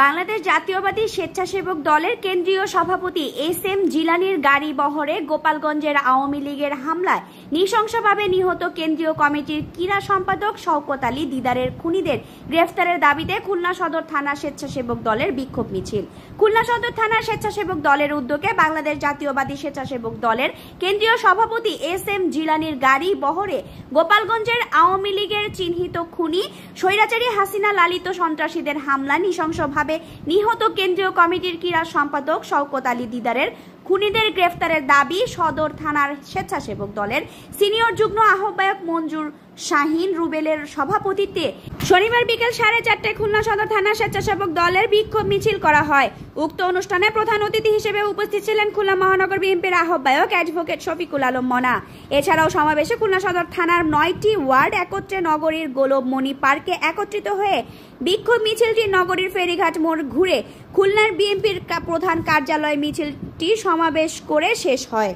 বাংলাদেশ জাতীয়বাদী স্বেচ্ছাসেবক দলের কেন্দ্রীয় সভাপতি এস.এম. জিলানীর গাড়ি বহরে গোপালগঞ্জের আওয়ামী লীগের হামলায় নৃশংসভাবে নিহত কেন্দ্রীয় কমিটির ক্রীড়া সম্পাদক শওকত আলী দিদারের খুনিদের গ্রেফতারের দাবিতে খুলনা সদর থানা স্বেচ্ছাসেবক দলের বিক্ষোভ মিছিল। খুলনা সদর থানার স্বেচ্ছাসেবক দলের উদ্যোগে বাংলাদেশ জাতীয়বাদী স্বেচ্ছাসেবক দলের কেন্দ্রীয় সভাপতি এস.এম. জিলানীর গাড়ি বহরে গোপালগঞ্জের আওয়ামী লীগের চিহ্নিত খুনি স্বৈরাচারী হাসিনা লালিত সন্ত্রাসীদের হামলা নৃশংসভাবে নিহত কেন্দ্রীয় কমিটির ক্রীড়া সম্পাদক শওকত আলী দিদারের খুনিদের গ্রেফতারের দাবি সদর থানার স্বেচ্ছাসেবক দলের সিনিয়র যুগ্ম আহ্বায়ক মঞ্জুর শাহিন রুবেলের সভাপতিত্বে শনিবার বিকেল 4:30টায় খুলনা সদর থানা স্বেচ্ছাসেবক দলের বিক্ষোভ মিছিল করা হয়। উক্ত অনুষ্ঠানে প্রধান অতিথি হিসেবে উপস্থিত ছিলেন খুলনা মহানগর বিএনপির আহ্বায়ক অ্যাডভোকেট শফিকুল আলম মনা। এছাড়াও সমাবেশে খুলনা সদর থানার 9টি ওয়ার্ড একত্রে নগরীর গোলবমণি পার্কে একত্রিত হয়ে বিক্ষোভ মিছিলটি নগরীর ফেরিঘাট মোড় ঘুরে খুলনার বিএনপির প্রধান কার্যালয় মিছিলটি সমাবেশ করে শেষ হয়।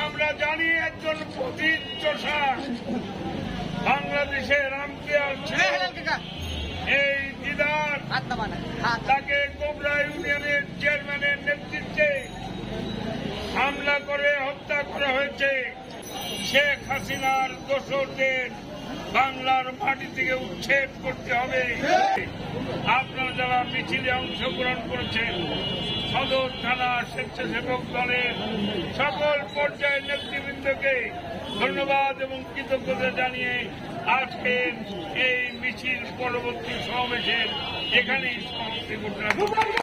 আমরা জানি একজন প্রতিষ্ঠা বাংলাদেশের এই দিদার তাকে কোবরা ইউনিয়নের চেয়ারম্যানের নেতৃত্বে হামলা করে হত্যা করা হয়েছে। শেখ হাসিনার দোসরদের বাংলার মাটি থেকে উচ্ছেদ করতে হবে। আপনারা যারা মিছিলে অংশগ্রহণ করেছেন সদর থানা স্বেচ্ছাসেবক দলের সকল পর্যায়ের নেতৃবৃন্দকে ধন্যবাদ এবং কৃতজ্ঞতা জানিয়ে আজকের এই মিছিল পরবর্তী সমাবেশের এখানেই সমাপ্তি ঘোষণা করছি।